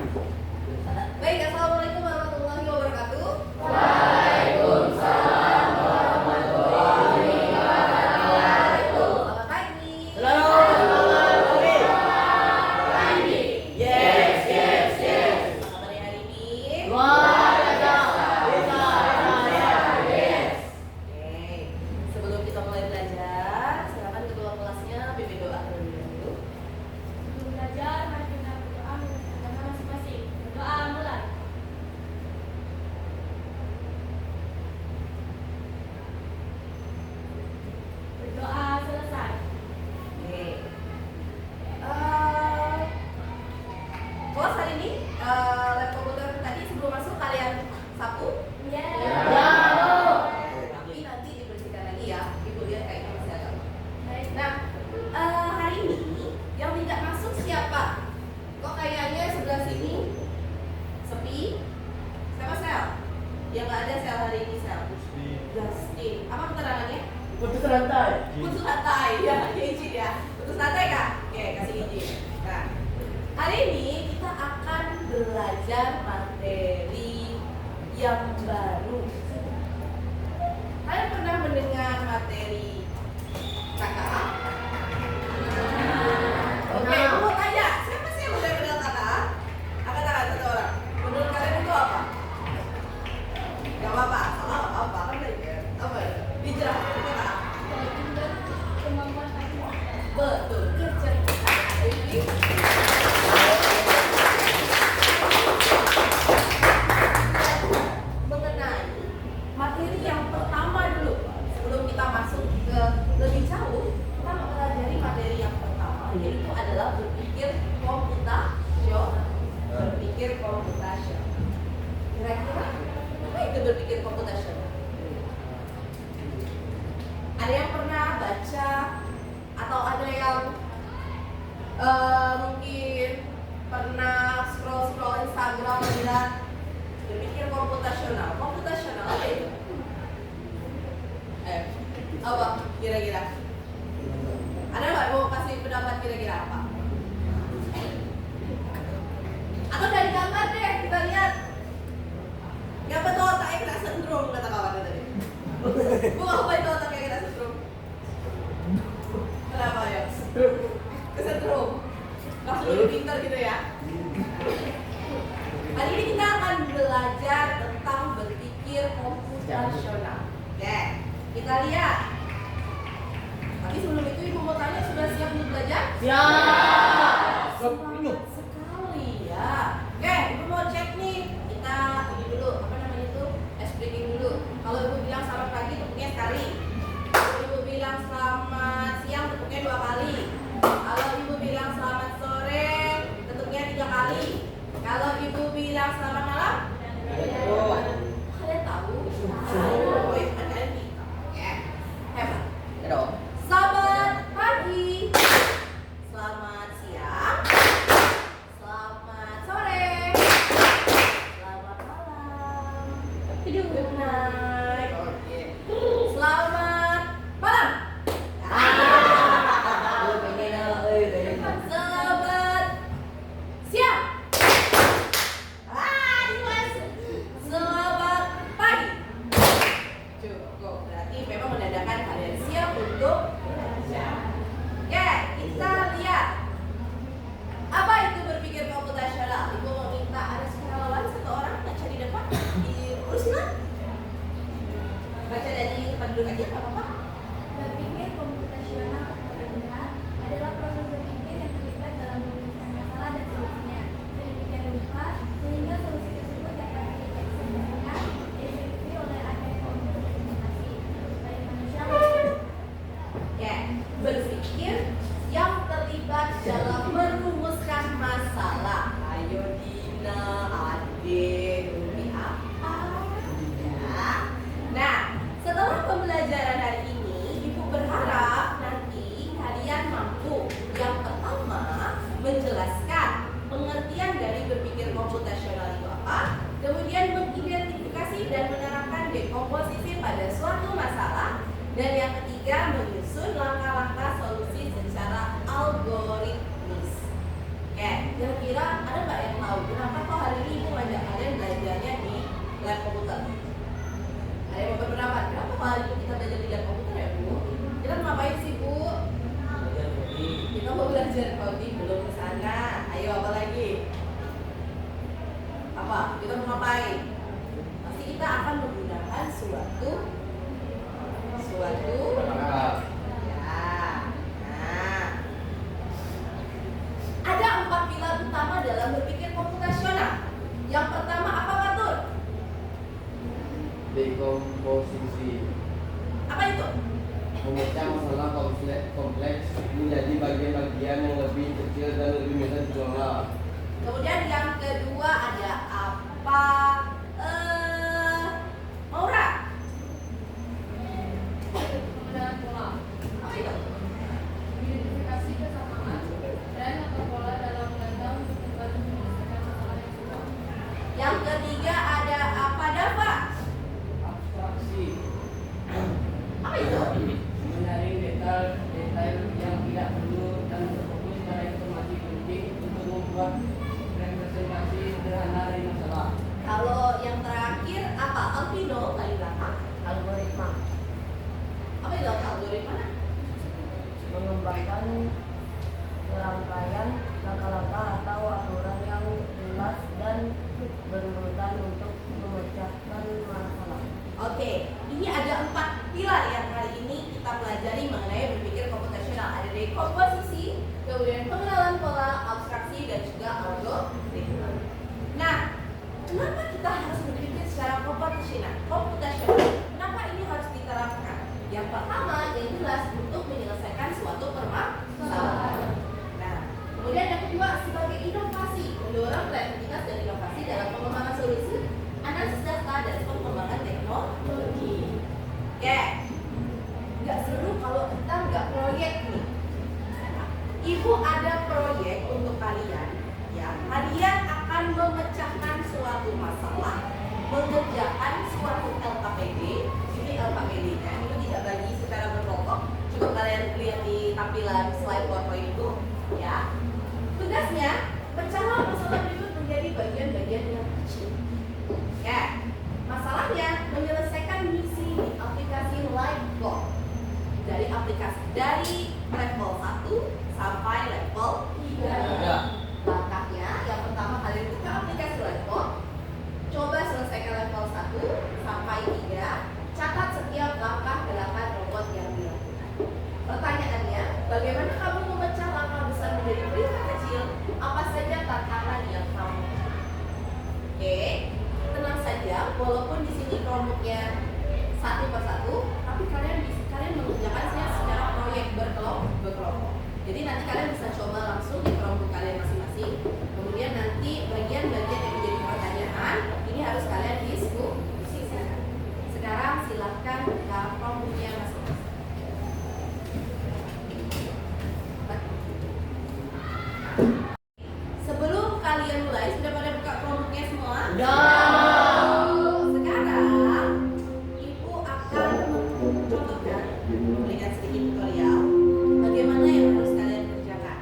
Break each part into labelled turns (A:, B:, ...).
A: Baik, assalamualaikum warahmatullahi wabarakatuh.
B: Waalaikumsalam warahmatullahi wabarakatuh.
A: Selamat pagi.
B: Selamat pagi. Yes.
A: Apa kabar hari ini?
B: Luar biasa. Yes.
A: Oke. Sebelum kita mulai belajar, silakan ketua kelasnya pimpin doa terlebih dahulu.
C: Sebelum belajar, mari kita berdoa menurut agama masing-masing. Berdoa mulai. Berdoa selesai.
A: Oke. Kelas hari ini, lab komputer tadi sebelum masuk kalian sapu.
C: Ya.
B: Ya.
A: Tapi nanti dibersihkan lagi ya. Ibu lihat kayaknya masih agak.
C: Baik.
A: Nah, hari ini yang tidak masuk siapa? Kok kayaknya sebelah sini sepi? Siapa sel? Yang nggak ada sel hari ini sel. Justin. Apa keterangannya?
B: Putus rantai.
A: Putus rantai. Ya, izin ya. Putus rantai kak? Oke, kasih izin. Nah, hari ini kita akan belajar materi yang baru. Kalian pernah mendengar materi KKA? Oke, aku mau tanya, siapa sih yang udah kenal KKA? Angkat tangan satu orang. Menurut kalian itu apa? Gak apa-apa, salah apa-apa kan tadi kan? Apa ya? Hijrah, itu KKA.
C: Kemampuan aku.
A: Betul, kecerdasan. Jadi, mengenai materi yang pertama dulu, sebelum kita masuk ke lebih jauh, kita mempelajari materi yang pertama, yaitu adalah berpikir komputasional. Berpikir komputasional. Kira-kira apa itu berpikir komputasional? Ada yang pernah baca atau ada yang mungkin pernah scroll Instagram lihat berpikir komputasional. Komputasional apa itu? Apa kira-kira? Ada nggak mau kasih pendapat kira-kira apa? Atau dari gambar deh kita lihat. Nggak betul otaknya kena sentrum kata kawan tadi. Bu apa itu otaknya kena sentrum? Kenapa ya? Kesetrum. Langsung lebih pintar gitu ya. Hari ini kita akan belajar tentang berpikir komputasional. Oke, kita lihat. Tapi sebelum itu ibu mau tanya, sudah siap untuk belajar?
B: Siap.
A: Semangat sekali ya. Oke, ibu mau cek nih. Kita ini dulu, apa namanya itu? Ice breaking dulu. Kalau ibu bilang selamat pagi, tepuknya sekali. Kalau ibu bilang selamat siang, tepuknya 2 kali. Kalau ibu bilang selamat sore, tepuknya 3 kali. Kalau ibu bilang selamat malam, kalian tahu? Oh, ya, kan kalian pintar. Oke, hebat. Selamat pagi, selamat siang, selamat sore, selamat malam. Good night. Selamat malam. Selamat siang. Dimas. Selamat pagi. Cukup, berarti memang menandakan kalian siap untuk belajar. Oke, kita lihat. Apa itu berpikir komputasional? Ibu mau minta ada sukarelawan satu orang baca di depan. Silakan. Baca dari tempat duduk aja, nggak apa-apa.
C: Berpikir komputasional adalah proses berpikir yang terlibat dalam menemukan masalah dan solusinya sedemikian rupa sehingga solusi tersebut dapat dideteksi dengan efektif oleh agen komputer informasi baik manusia maupun
A: Ya, berpikir yang terlibat dalam merumuskan masalah. Ayo Dina, Ade, Umi apa? Ya. Nah, setelah pembelajaran hari ini, Ibu berharap nanti kalian mampu yang pertama menjelaskan pengertian dari berpikir komputasional itu apa, kemudian mengidentifikasi dan menerapkan dekomposisi pada suatu masalah, dan yang ketiga menyusun langkah-langkah solusi secara algoritmis. Oke, kira-kira ada nggak yang tahu kenapa lain. Pasti kita akan menggunakan suatu ya. Nah, ada 4 pilar utama dalam berpikir komputasional. Yang pertama apa, Pak Tur?
B: Dekomposisi.
A: Apa itu?
B: Memecah masalah kompleks menjadi bagian-bagian yang lebih kecil dan lebih mudah dikelola.
A: Kemudian yang kedua ada apa? Maura.
C: Penggunaan pola,
A: Apa itu?
C: identifikasi kesamaan dan atau pola dalam data untuk membantu menyelesaikan masalah yang sama.
A: Yang ketiga ada apa, Dava?
B: Abstraksi.
A: Apa itu?
B: Menyaring detail yang tidak perlu dan berfokus pada informasi penting untuk membuat representasi sederhana dari masalah.
A: Kalau yang terakhir apa? Alvino paling belakang.
B: Algoritma.
A: Apa itu algoritma?
B: Mengembangkan rangkaian langkah-langkah atau aturan yang jelas dan berurutan untuk memecahkan masalah.
A: Oke, ini ada 4 pilar yang kali ini kita pelajari mengenai berpikir komputasional. Ada dekomposisi, kemudian pengenalan pola, abstraksi, dan juga algoritma. Nah, kenapa kita harus berpikir secara komputasional? Kenapa ini harus diterapkan? Yang pertama, yang jelas untuk menyelesaikan suatu permasalahan. Nah, kemudian yang kedua sebagai inovasi, mendorong kreativitas dan inovasi dalam pengembangan solusi, analisis data dan pengembangan teknologi. Oke, nggak seru kalau kita nggak proyek nih. Ibu ada proyek untuk kalian, ya. Kalian akan memecahkan suatu masalah, mengerjakan suatu LKPD. Ini LKPD-nya, itu tidak bagi secara berkelompok. Coba kalian lihat di tampilan slide PowerPoint itu, ya. Tugasnya, pecahlah masalah berikut menjadi bagian-bagian yang kecil. Ya, masalahnya menyelesaikan misi di aplikasi Lightbulb dari level 1 sampai level 3. Langkahnya, yang pertama kalian buka aplikasi Lightbulb, coba selesaikan level 1 sampai 3, catat setiap langkah gerakan robot yang dilakukan. Pertanyaannya, bagaimana kamu memecah langkah besar menjadi peringkat kecil? Apa saja tantangan yang kamu? Oke, tenang saja, walaupun di sini kelompoknya satu persatu, tapi kalian mengerjakannya secara proyek berkelompok. Jadi nanti kalian bisa coba langsung di kelompok kalian masing-masing. Kemudian nanti bagian-bagian yang menjadi pertanyaan ini harus kalian diskusikan. Sekarang silahkan buka kelompoknya masing-masing. Sebelum kalian mulai, sudah pada buka kelompoknya semua? Sekarang Ibu akan mencontohkan, memberikan sedikit tutorial bagaimana yang harus kalian kerjakan.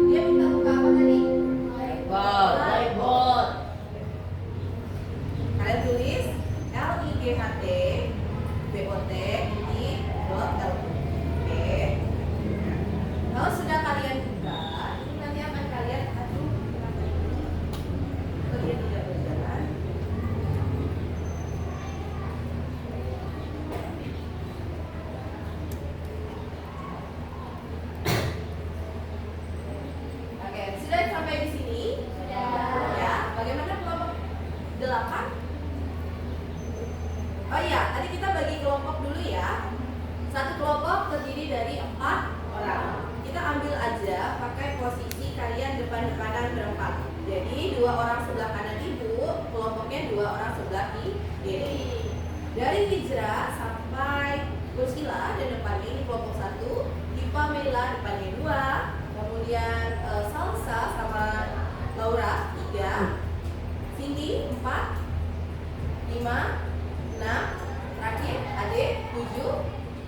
A: Dia minta buka apa tadi?
B: Lightbulb.
A: Kalian tulis LIGHT BOT ini .l. Oke. Kalau sudah kalian buka, ini nanti akan kalian aduh kenapa ini? Kok dia tidak berjalan? Oke, sudah sampai di sini? Ya. Bagaimana kelompok 8? Oh iya, tadi kita bagi kelompok dulu ya. Satu kelompok terdiri dari 4 orang. Kita ambil aja pakai posisi kalian depan-depanan berempat. Jadi 2 orang sebelah kanan ibu, kelompoknya 2 orang sebelah kiri. Dari Hijrah sampai Ursila dan depannya ini kelompok 1, Dipa Mela depannya 2, kemudian Salsa sama Laura 3, Cindy 4, 5, 6, terakhir Ade 7,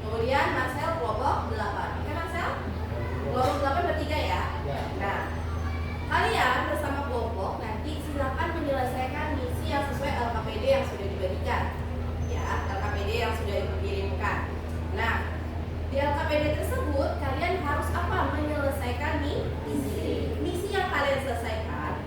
A: kemudian Marcel kelompok 8. Oke Marcel? Kelompok 8 bertiga ya? Nah, kalian bersama kelompok nanti silakan menyelesaikan misi yang sesuai LKPD yang sudah dibagikan. Ya, LKPD yang sudah dikirimkan. Nah, di LKPD tersebut kalian harus apa? Menyelesaikan misi. Misi yang kalian selesaikan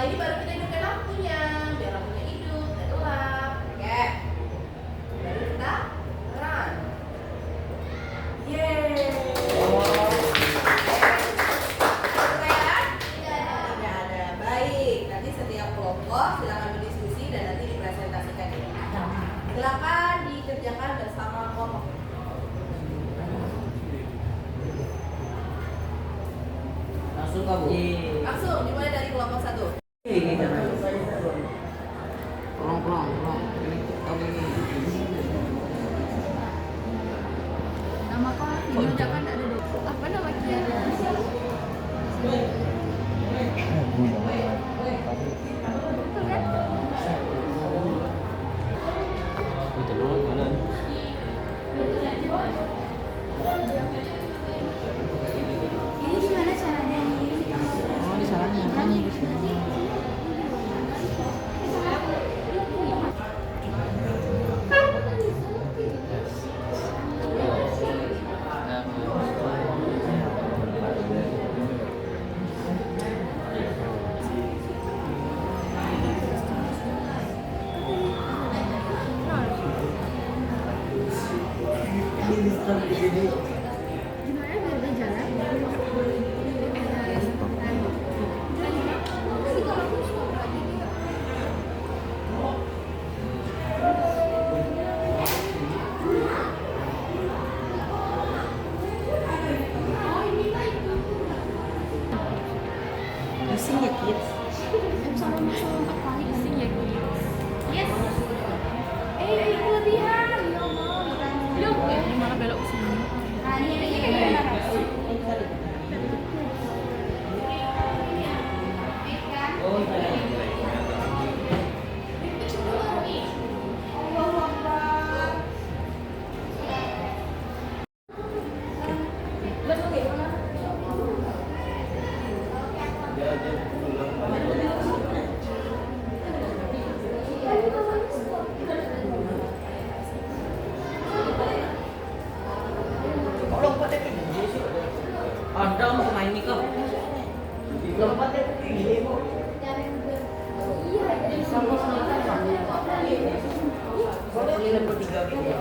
A: ini baru kita hidupkan lampunya, biar lampunya hidup dan gelap. Oke. Baru kita run. Yeay. Tidak ada. Baik. Nanti setiap kelompok silakan berdiskusi dan nanti dipresentasikan ini. Silakan dikerjakan bersama kelompok.
B: Langsung kamu.
A: Langsung dimulai dari kelompok 1.
B: Pulang.
C: Nama kau dibacakan ada dua. Apa nama Kiara? Ini gimana caranya nih?
D: Oh, di salahnya nyanyi di sini.
C: Gimana biar dia jalan?
D: Pusing ya, kids.
C: Sama 4 kali pusing ya gitu. Yes. Kelebihan. Ya Allah. Yuk.
D: Gimana belok ke sini?
C: Nah, ini.
B: Oh iya. Ada mau main nih kok. Lompatnya gini kok. Ini nomor 3 gitu.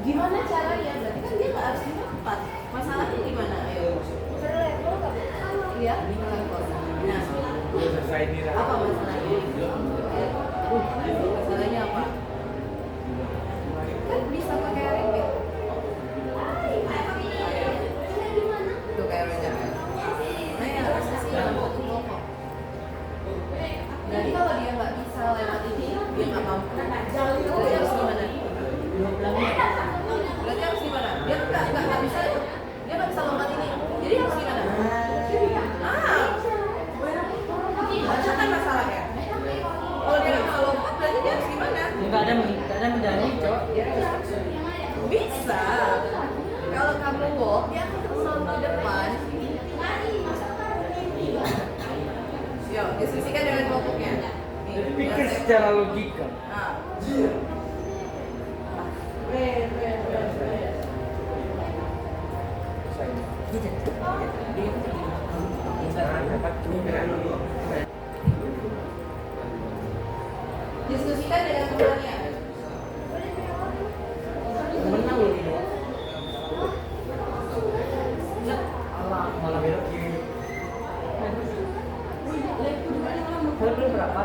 A: Gimana caranya? Berarti kan dia nggak harus di tempat. Masalahnya gimana? Ayo. Iya. Nah, apa masalahnya? Masalahnya apa? Kan bisa pakai repeat. Tuh kayak Roger. Nah, ya harus sih satu kelompok. Jadi kalau dia nggak bisa lewat ini, dia nggak mampu. Berarti harus gimana? Berarti harus gimana? Dia kan nggak bisa itu. Dia nggak bisa lompat ini. Jadi harus gimana? Baca kan masalahnya. Kalau dia nggak bisa lompat, berarti dia harus gimana?
B: Enggak ada medali, Cok.
A: Bisa. Kalau kamu walk, dia akan terus di depan. Yuk, diskusikan dengan kelompoknya. Nih,
B: Pikir
A: biar saya-
B: secara logika.
A: Nah. Diskusikan dengan temannya.
B: Menang loh ini. Allah, malah belok kiri. Belok berapa?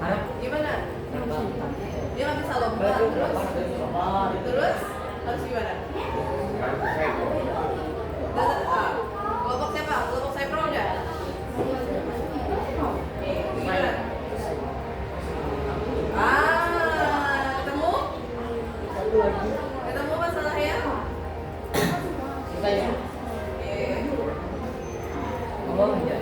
B: Harap
A: Gimana? Dia nggak bisa lompat.
B: belok berapa?
A: Terus harus gimana? Kelompok siapa? Kelompok saya pro udah. Gimana? Ketemu?
B: Satu lagi.
A: Ketemu masalahnya?
B: Kita ya.
A: Oke.
B: Oh iya.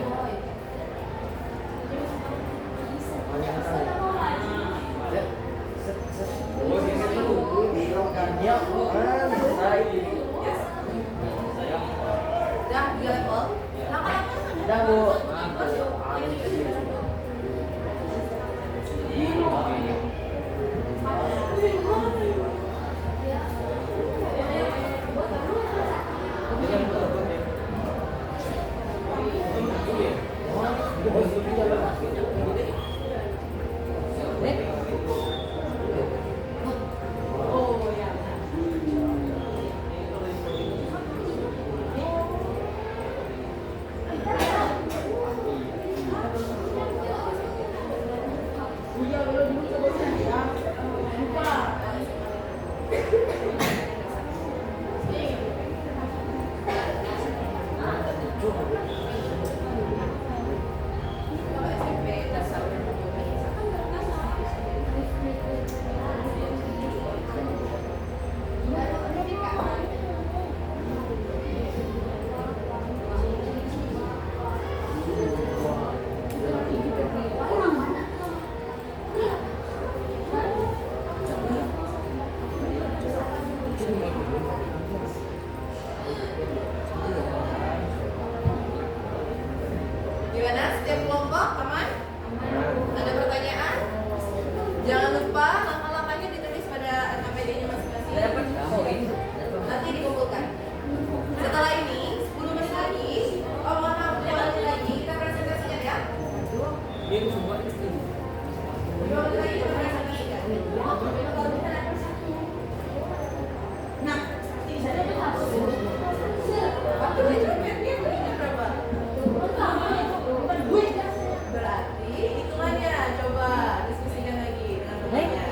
A: Udah 3 level.
B: Udah, Bu.
A: Kalau SMP dasar gimana setiap kelompok teman? Ada pertanyaan? Jangan lupa langkah-langkahnya ditulis pada APD-nya masing-masing. Nanti dikumpulkan. Setelah ini 10 menit lagi, oh mohon maaf, 5 menit lagi kita presentasikan ya. 5 menit lagi kita presentasikan. Nah, ini saja waktu measurement dia berikan berapa? Berarti hitungannya coba diskusikan lagi dengan temannya.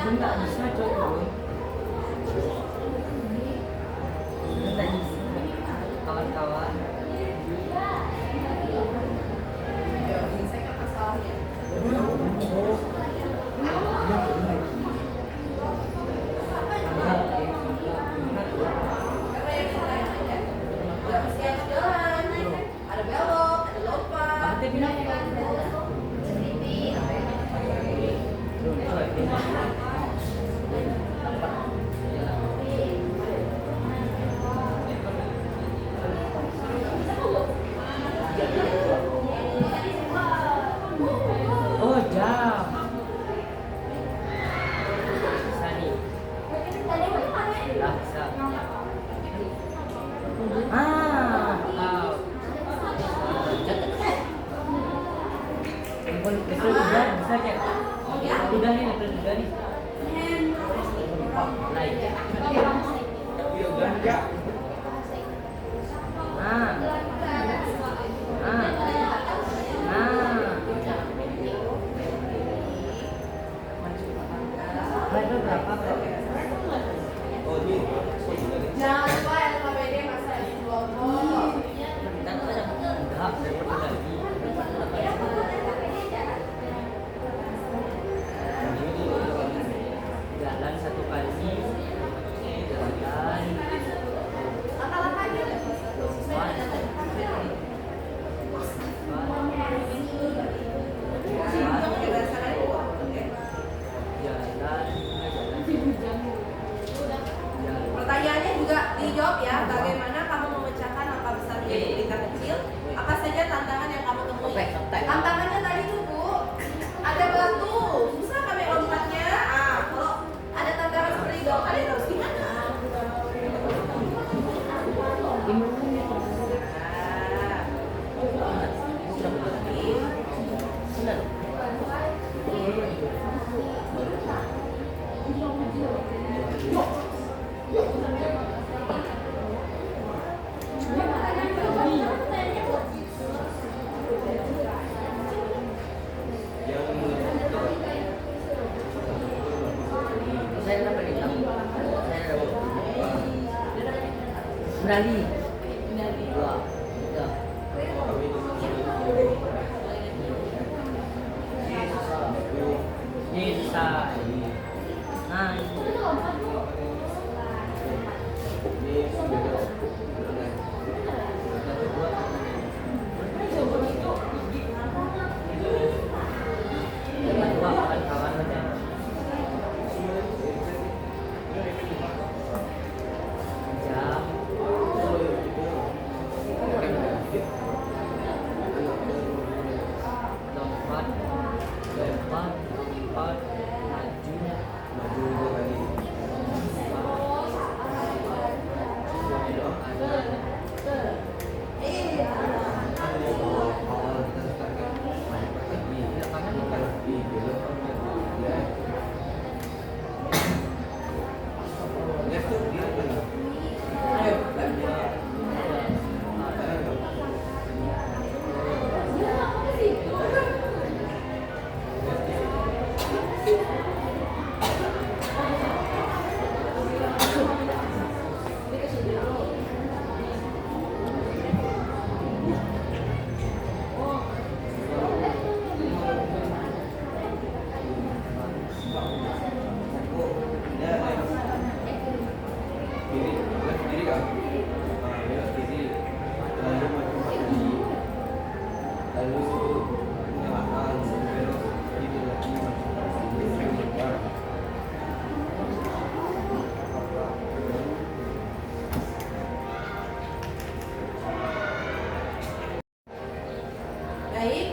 D: Enggak bisa coba. Kawan-kawan.
A: Selesaikan masalahnya. Karena yang lain aja, nggak mesti harus jalan. Ada belok, ada lompat.
D: Oh, jam. Bisa nih. Lah, bisa. Tahu. Level 3 bisa kan? Udah nih, level 3 nih. Naik. Level berapa?
A: Jangan lupa LKPD masa di kelompok.
D: Enggak, level lagi. Jalan 1 kali. Jalan.
A: Langkah-langkahnya level 1. Pertanyaannya juga dijawab ya, bagaimana kamu memecahkan angka besar menjadi tingkat kecil? Apa saja tantangan yang kamu temui? Tantangannya tadi tuh Bu, ada batu, susah kami lompatnya. Kalau ada tantangan seperti itu, kalian harus gimana?
D: Berani. Bisa. Nah, jam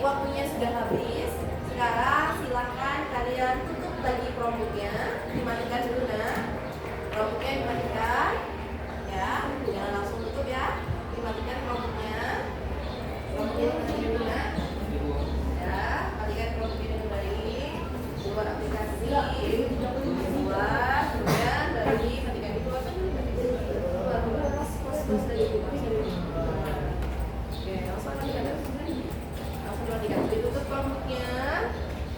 A: waktunya sudah habis. Sekarang silakan kalian tutup lagi Chromebook-nya. Dimatikan dulu nah. Chromebook-nya dimatikan. Ya, jangan langsung tutup ya. Dimatikan Chromebook-nya. Chromebook-nya dimatikan dulu nah. Ya, matikan Chromebook-nya dengan baik. Buat aplikasi. Buat, kemudian balik, matikan dulu. Oke, langsung matikan. Ditutup Chromebook-nya.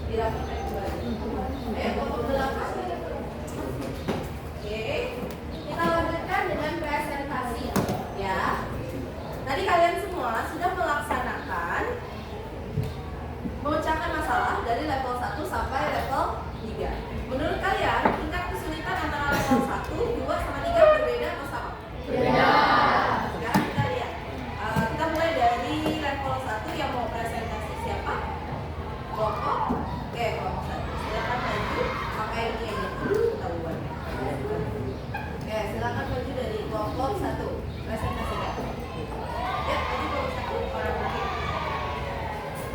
A: Dilakukan kembali. Kelompok 8. Oke. Kita lanjutkan dengan presentasi. Ya. Tadi kalian semua sudah melaksanakan memecahkan masalah dari level 1 sampai level 3. Menurut kalian, tingkat kesulitan antara level 1, 2, sama 3 berbeda atau sama?
C: Berbeda.
A: Sekarang kita lihat. Kita mulai dari level 1 yang mau presentasi siapa? Kelompok. Oke, kelompok 1. Silakan maju. Pakai ini aja dulu ketahuannya. Oke, silakan maju dari kelompok 1. Presentasikan. Ya, tadi kelompok 1 orang terakhir.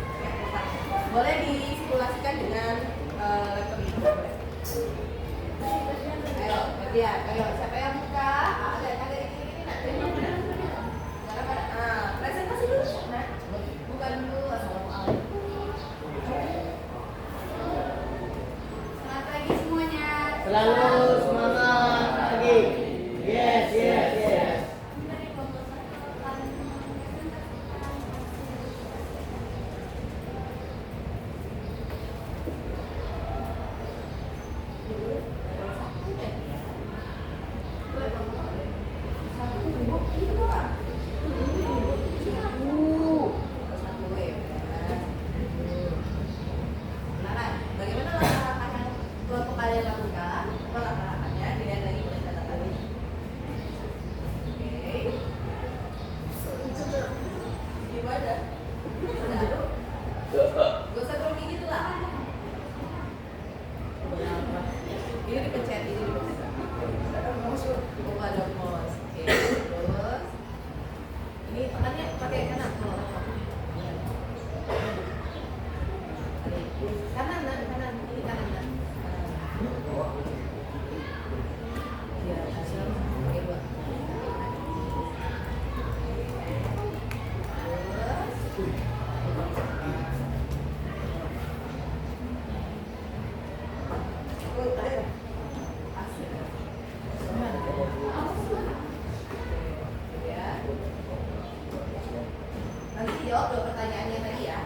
A: Oke, kelompok 1. Boleh disimulasikan dengan laptop ini. Boleh. Ayo, lihat. Ayo, siapa yang buka? Ada ini nak. Presentasi dulu. Nah, buka dulu. Assalamualaikum.
C: Selamat pagi semuanya.
D: Selalu semangat lagi. Yes, yes, yes.
C: Dari kelompok 1 kalian semua presentasikan.
A: Bagaimana langkah-langkah yang kelompok kalian lakukan? Apa langkah-langkahnya? Dilihat lagi boleh catatan. Oke. Gimana? Gak usah grogi gitu lah. Ini dipencet, ini dipencet. Oh, ada mouse. Oke, terus ini tekannya pakai kanan. Kanan, kanan, ini kanan. Ya, hasil pakai 2. Nanti jawab 2 pertanyaannya tadi ya.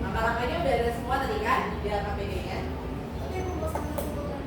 A: Langkah-langkahnya udah ada semua tadi kan di KPD-nya.
C: Oke, kelompok 1 cukup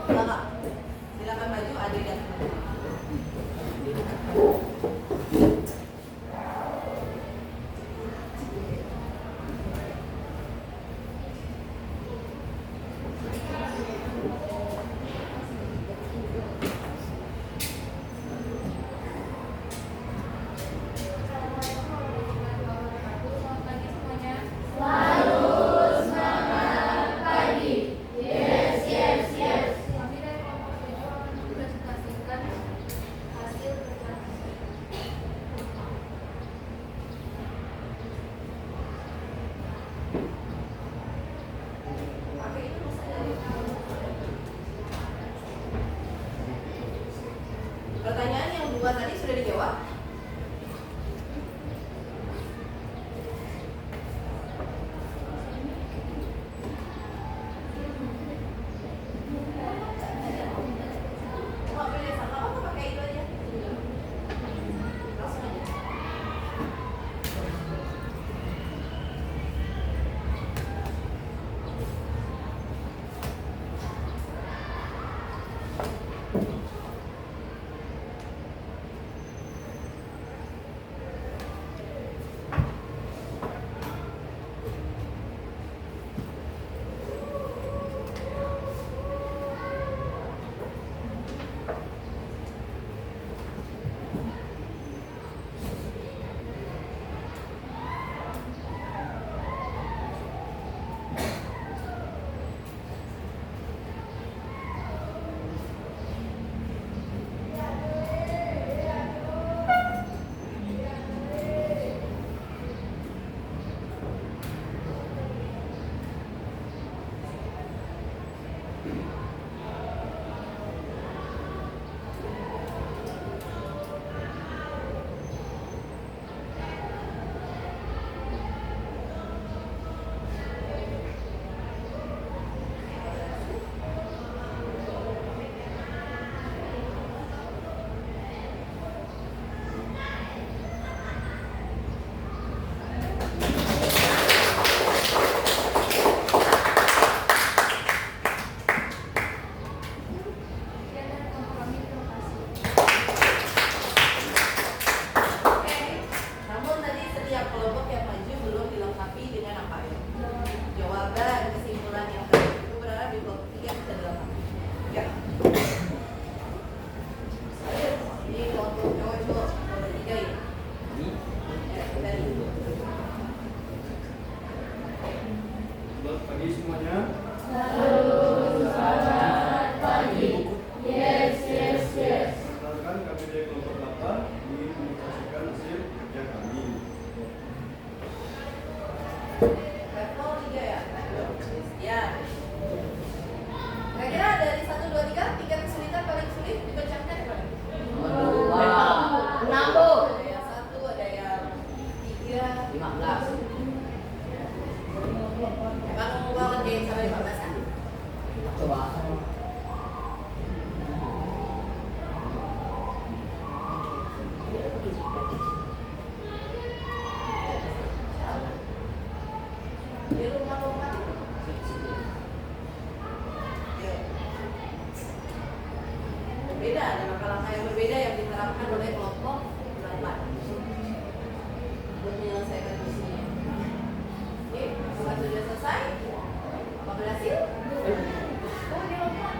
A: belakang. Silakan maju adik dan teman.
C: Selamat pagi semuanya. Kami dari kelompok 7 akan mempresentasikan hasil kerja kami. Pakai itu bisa dari
A: Pertanyaan yang dua tadi sudah dijawab. Oh, pilih sama apa pakai itu aja. Langsung aja.
C: Sekian dari kelompok kami. Terima kasih.
A: Oke. Namun tadi setiap kelompok yang maju belum dilengkapi dengan apa ya? Jawaban, kesimpulan yang tadi itu berada di kelompok 3 bisa dilengkapi. Ya. Ini kelompok cowok-cowok kelompok 3 ya. Ya, tadi.
E: Selamat pagi semuanya. Perkenalkan kami dari kelompok 8 ingin menyaksikan hasil kerja kami.
A: Level 3 ya. Ya. Kira-kira dari 1, 2, 3 tingkat kesulitan paling sulit dipecahkan ya Pak?
D: Enam, Bu.
A: Ada yang 1, ada yang 3,
D: 15.
A: Emang mau ngerjain sampai 15 kan?
D: Coba.
A: Di rumah-rumah itu. Yuk. Berbeda, ada langkah-langkah yang berbeda yang diterapkan oleh kelompok 8 untuk menyelesaikan misinya. Oke, apakah sudah selesai? Apa berhasil? Oh, dia lompat.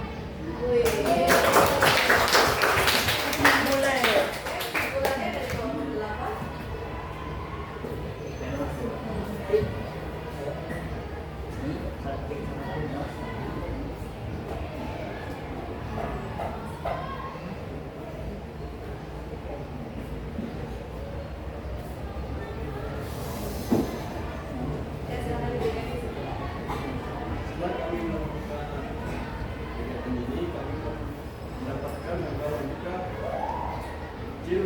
A: Wih. Mulai. Kesimpulannya dari kelompok 8. Ya, silakan diberikan kesimpulan.
E: Setelah kami melakukan kegiatan ini, kami mendapatkan hasil juga kecil.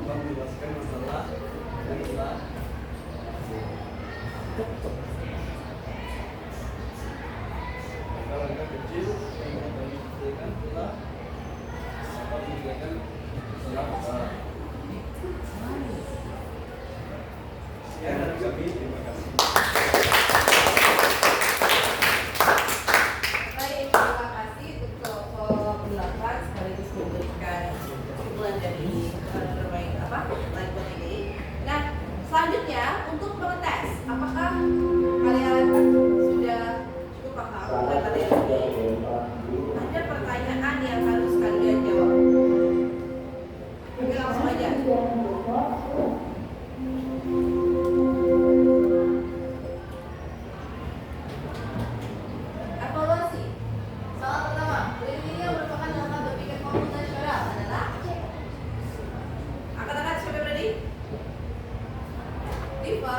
E: Dapat menjelaskan masalah yang telah langkah-langkah kecil yang kami pikirkan telah dapat meninggalkan masalah besar. lagi. Terima kasih.
A: Baik, terima kasih untuk kelompok 8 sekaligus memberikan kesimpulan dari berbagai pelajaran ini. Nah, selanjutnya untuk mengetes apakah kalian sudah cukup paham dengan materi ini? Ada pertanyaan yang harus kalian jawab. Oke, langsung aja. Evaluasi. Soal pertama, ini yang merupakan langkah berpikir komputasional adalah angkat-angkat siapa yang berani? Diva.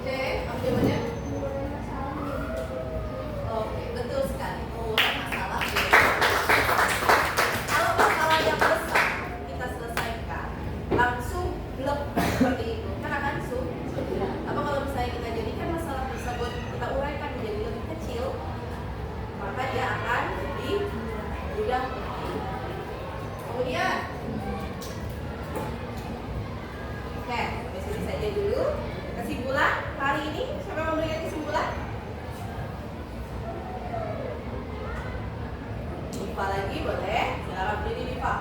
A: C, apa jawabannya? Oke, betul sekali. Pengurangan masalah. Kalau masalah yang besar kita selesaikan langsung blok seperti itu, kan akan sulit. Apa kalau misalnya kita jadikan masalah tersebut kita uraikan menjadi lebih kecil, maka dia akan lebih mudah. Kemudian, oke, sampai sini saja dulu. Kesimpulan hari ini, siapa yang memberikan kesimpulan? Diva lagi boleh, silakan berdiri Diva.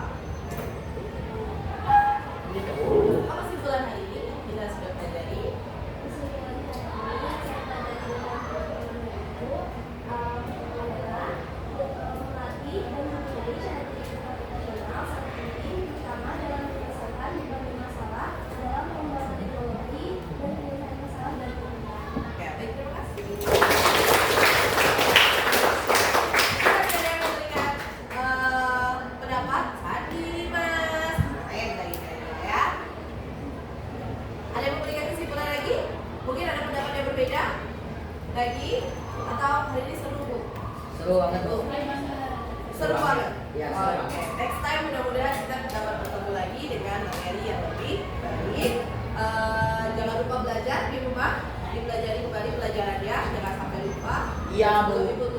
A: Apa kesimpulan hari ini yang kita sudah pelajari? Oke, baik, terima kasih. Ada yang memberikan pendapat? Sandi, Mas. Saya dari ya. Ada yang memberikan kesimpulan lagi? Mungkin ada pendapat yang berbeda lagi? Atau hari ini seru, Bu?
B: Seru banget Bu.
A: Seru banget.
B: Iya, seru banget.
A: Oke, next time mudah-mudahan kita dapat bertemu lagi dengan materi yang lebih baik. Jangan lupa belajar di rumah, dipelajari kembali pelajarannya, jangan sampai lupa.
B: Iya, Bu.
A: Untuk